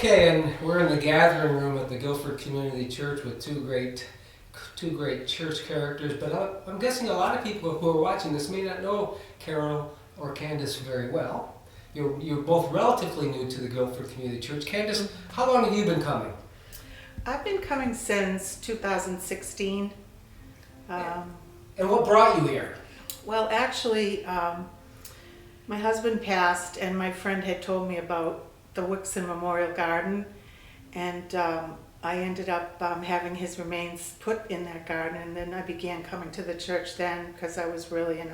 Okay, and we're in the gathering room at the Gilford Community Church with two great church characters, but I'm guessing a lot of people who are watching this may not know Carol or Candace very well. You're both relatively new to the Gilford Community Church. Candace, how long have you been coming? I've been coming since 2016. And what brought you here? Well, actually, my husband passed, and my friend had told me about the Wixon Memorial Garden, and I ended up having his remains put in that garden, and then I began coming to the church then because I was really in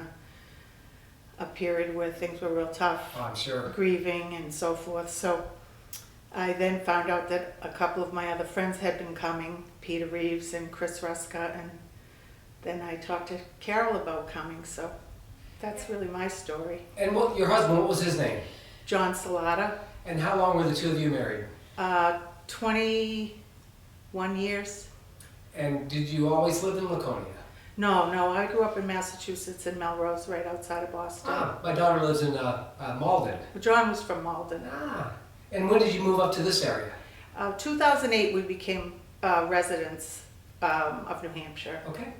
a period where things were real tough, Oh, I'm sure. grieving and so forth. So I then found out that a couple of my other friends had been coming, Peter Reeves and Chris Ruska, and then I talked to Carol about coming, so that's really my story. And your husband, what was his name? John Salata, And how long were the two of you married? 21 years. And did you always live in Laconia? No, I grew up in Massachusetts in Melrose, right outside of Boston. My daughter lives in Malden. John was from Malden. And when did you move up to this area? 2008 we became residents of New Hampshire. Okay.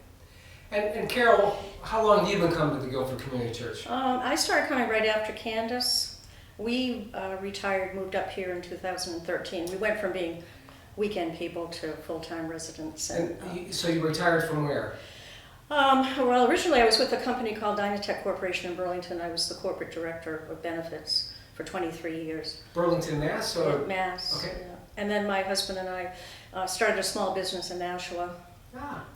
And Carol, how long have you been coming to the Gilford Community Church? I started coming right after Candace. We retired, moved up here in 2013. We went from being weekend people to full-time residents. So you retired from where? Well, originally I was with a company called Dynatech Corporation in Burlington. I was the corporate director of benefits for 23 years. Burlington, Mass? Or? In Mass. Okay. Yeah. And then my husband and I started a small business in Nashua.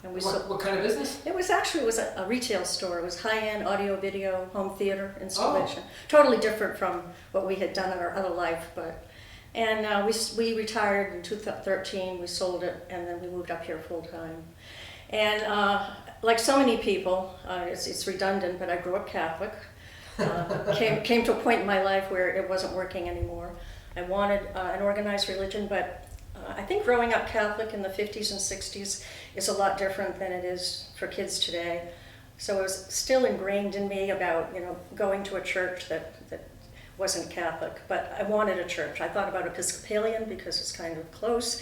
And we what kind of business? It was a retail store. It was high-end audio, video, home theater installation. Totally different from what we had done in our other life. And we retired in 2013. We sold it, and then we moved up here full-time. And like so many people, it's redundant, but I grew up Catholic. Came to a point in my life where it wasn't working anymore. I wanted an organized religion, but I think growing up Catholic in the 50s and 60s is a lot different than it is for kids today. So it was still ingrained in me about, going to a church that wasn't Catholic, but I wanted a church. I thought about Episcopalian because it's kind of close.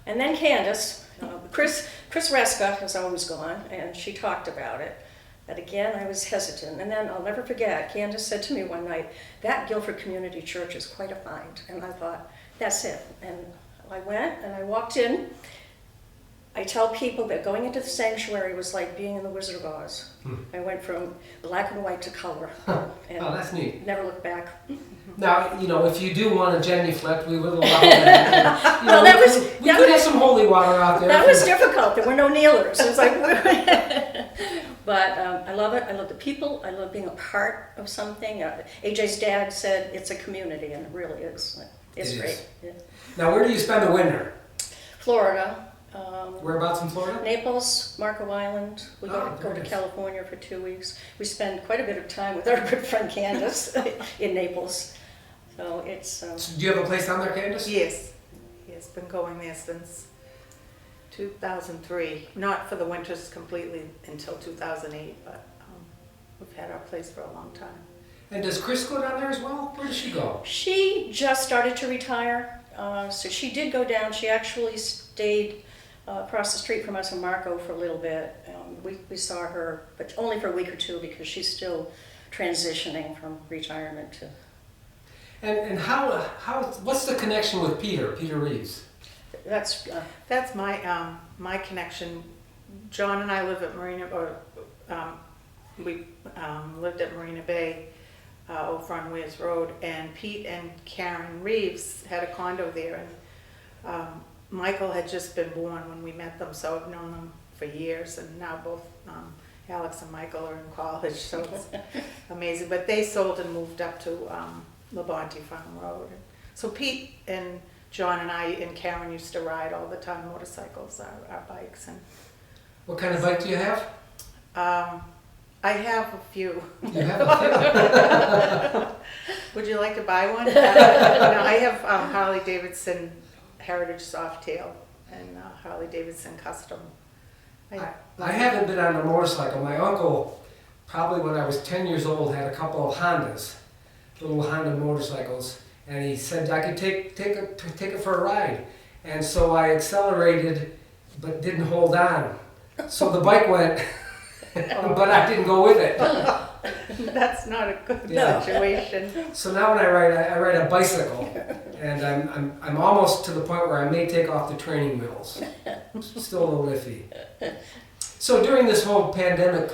And then Candace, Chris Reska has always gone, and she talked about it. But again, I was hesitant. And then I'll never forget, Candace said to me one night, that Gilford Community Church is quite a find. And I thought, that's it. And I went and I walked in. I tell people that going into the sanctuary was like being in the Wizard of Oz. I went from black and white to color. And that's neat. Never looked back. Now, if you do want a genuflect, we would allow that. Well, we could have some holy water out there. That was difficult. There were no kneelers. It was like, but I love it. I love the people. I love being a part of something. AJ's dad said it's a community, and it really is. It's great. Yeah. Now, where do you spend the winter? Florida. Whereabouts in Florida? Naples, Marco Island. We go to California for 2 weeks. We spend quite a bit of time with our good friend Candace in Naples. So it's. So do you have a place down there, Candace? Yes. Yes, been going there since 2003. Not for the winters completely until 2008, but we've had our place for a long time. And does Chris go down there as well? Where does she go? She just started to retire, so she did go down. She actually stayed across the street from us in Marco for a little bit. We saw her, but only for a week or two because she's still transitioning from retirement to. And how what's the connection with Peter Reeves? That's my connection. John and I live at we lived at Marina Bay over on Weirs Road, and Pete and Karen Reeves had a condo there, and Michael had just been born when we met them, so I've known them for years, and now both Alex and Michael are in college, so it's amazing. But they sold and moved up to Labonte Farm Road. So Pete and John and I and Karen used to ride all the time, motorcycles, our bikes. And what kind of bike do you have? I have a few. You have a few? Would you like to buy one? No, I have Harley Davidson Heritage Softail and Harley Davidson Custom. I haven't been on a motorcycle. My uncle, probably when I was 10 years old, had a couple of Hondas, little Honda motorcycles, and he said I could take it for a ride. And so I accelerated, but didn't hold on. So the bike went, but I didn't go with it. That's not a good Yeah. situation. So now when I ride a bicycle, and I'm almost to the point where I may take off the training wheels. Still a little iffy. So during this whole pandemic,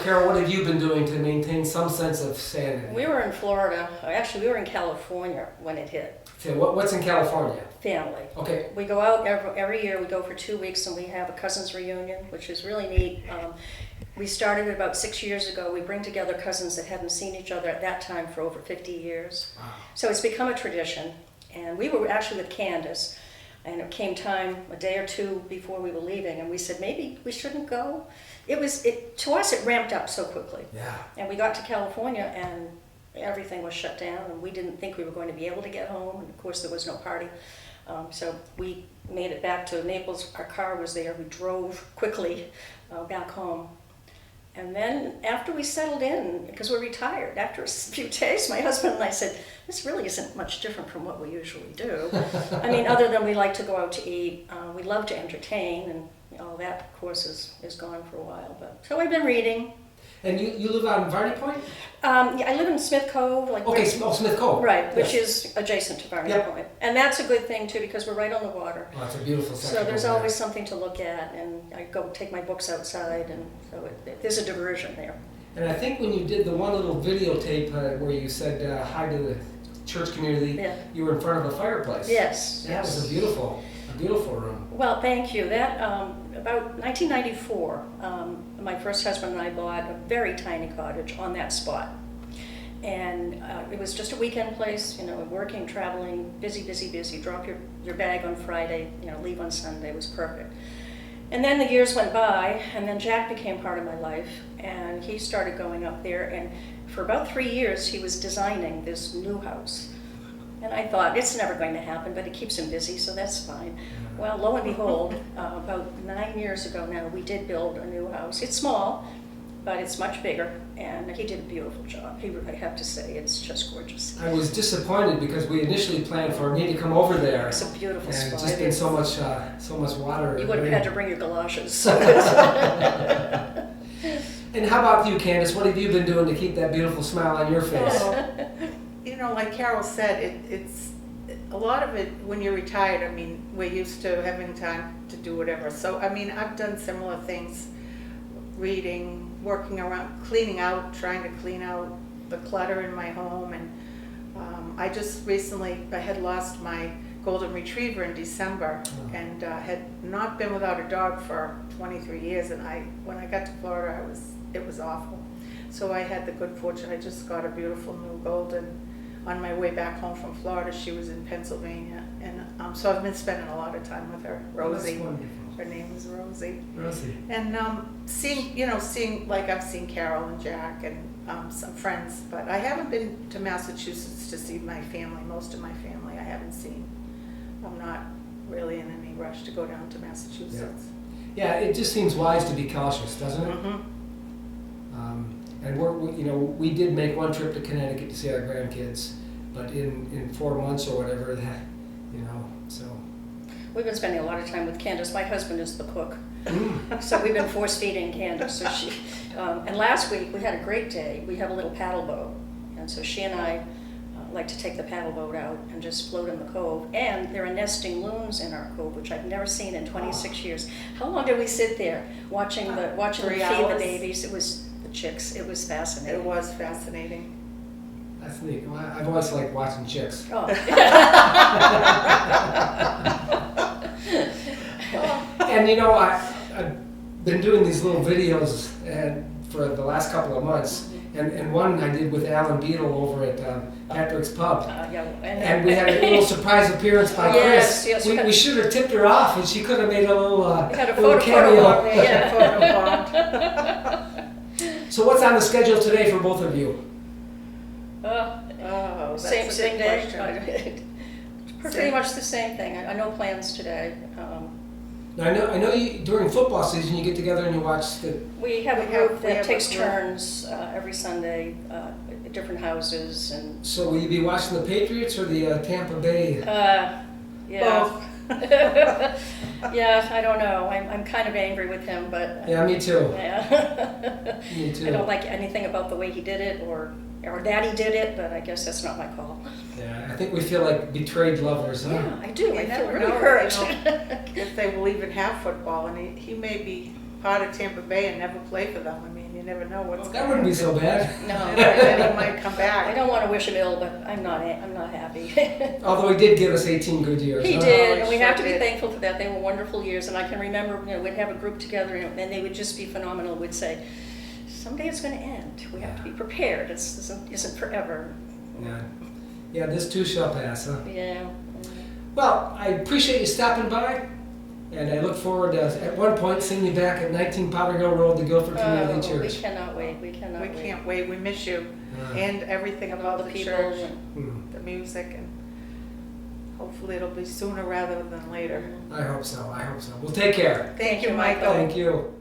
Carol, what have you been doing to maintain some sense of sanity? We were in Florida. Actually, we were in California when it hit. Okay, what's in California? Family. Okay. We go out every year. We go for 2 weeks, and we have a cousins reunion, which is really neat. We started about 6 years ago. We bring together cousins that hadn't seen each other at that time for over 50 years. Wow. So it's become a tradition. And we were actually with Candace, and it came time a day or two before we were leaving, and we said maybe we shouldn't go. To us it ramped up so quickly. Yeah. And we got to California, and everything was shut down, and we didn't think we were going to be able to get home. And of course, there was no party. So we made it back to Naples. Our car was there. We drove quickly back home. And then after we settled in, because we're retired, after a few days, my husband and I said, this really isn't much different from what we usually do. I mean, other than we like to go out to eat, we love to entertain, and all that, of course, is gone for a while. But so I've been reading. And you live out in Varney Point? Yeah, I live in Smith Cove. Smith Cove. Right, which Yes. is adjacent to Varney Yep. Point. And that's a good thing, too, because we're right on the water. Oh, it's a beautiful section. So there's over there. always something to look at, and I go take my books outside, and so there's a diversion there. And I think when you did the one little videotape where you said hi to the church community, Yeah. you were in front of a fireplace. Yes, That yes. was a beautiful room. Well, thank you. That about 1994, my first husband and I bought a very tiny cottage on that spot, and it was just a weekend place. Working, traveling, busy, busy, busy. Drop your bag on Friday, leave on Sunday. It was perfect. And then the years went by, and then Jack became part of my life, and he started going up there, and for about 3 years he was designing this new house. And I thought, it's never going to happen, but it keeps him busy, so that's fine. Well, lo and behold, about 9 years ago now, we did build a new house. It's small, but it's much bigger, and he did a beautiful job. I have to say, it's just gorgeous. I was disappointed because we initially planned for me to come over there. It's a beautiful And spot. just been so much water. You would have had to bring your galoshes. And how about you, Candace? What have you been doing to keep that beautiful smile on your face? Like Carol said, it's a lot of it when you're retired. I mean, we're used to having time to do whatever. So, I mean, I've done similar things, reading, working around, cleaning out, trying to clean out the clutter in my home. And I just recently, I had lost my golden retriever in December, and had not been without a dog for 23 years. And when I got to Florida, it was awful. So I had the good fortune, I just got a beautiful new golden on my way back home from Florida. She was in Pennsylvania, and so I've been spending a lot of time with her. Rosie, That's wonderful. her name is Rosie. Rosie. And seeing like I've seen Carol and Jack and some friends, but I haven't been to Massachusetts to see my family. Most of my family I haven't seen. I'm not really in any rush to go down to Massachusetts. Yeah, it just seems wise to be cautious, doesn't it? Mm-hmm. And we did make one trip to Connecticut to see our grandkids, but in 4 months or whatever, so. We've been spending a lot of time with Candace. My husband is the cook. So we've been force feeding Candace. So and last week we had a great day. We have a little paddle boat, and so she and I like to take the paddle boat out and just float in the cove. And there are nesting loons in our cove, which I've never seen in 26 years. How long did we sit there watching them 3 feed hours. the babies? It was the chicks. It was fascinating. It was fascinating. That's neat. Well, I've always liked watching chicks. Oh. And I've been doing these little videos for the last couple of months, and one I did with Alan Beadle over at Patrick's Pub. And we had a little surprise appearance by Yes, Chris. yes, we should have tipped her off, and she could have made a little, We had a little photo op, cameo. yeah. So what's on the schedule today for both of you? Oh, that's Same a same good day. question. Pretty much the same thing. I no plans today. Now, I know you, during football season you get together and you watch the. We have a We have- group we that have takes a group. turns every Sunday at different houses and, So will you be watching the Patriots or the Tampa Bay? yeah. Yeah, I don't know. I'm kind of angry with him, but. Yeah, me too. Yeah. Me too. I don't like anything about the way he did it or that he did it, but I guess that's not my call. Yeah, I think we feel like betrayed lovers, huh? Yeah, I do. You I feel never really know, hurt. if they will even have football, and he may be part of Tampa Bay and never play for them. I mean, you never know what's Well, going that to wouldn't be so bad. No, Then he might come I back. don't want to wish him ill, but I'm not happy. Although he did give us 18 good years. He huh? did, Oh, and we sure have to be did. thankful for that. They were wonderful years, and I can remember, we'd have a group together, and they would just be phenomenal. We'd say, someday it's going to end. We have to be prepared. This isn't forever. Yeah. Yeah, this too shall pass, huh? Yeah. Well, I appreciate you stopping by, and I look forward to, at one point, seeing you back at 19 Powder Hill Road, the Gilford Community We Church. cannot wait. We cannot We wait. can't wait. We miss you Yeah. and everything All about the the people. church, Hmm. the music, and hopefully it'll be sooner rather than later. I hope so. I hope so. Well, take care. Thank you, you, Michael. Michael. Thank you.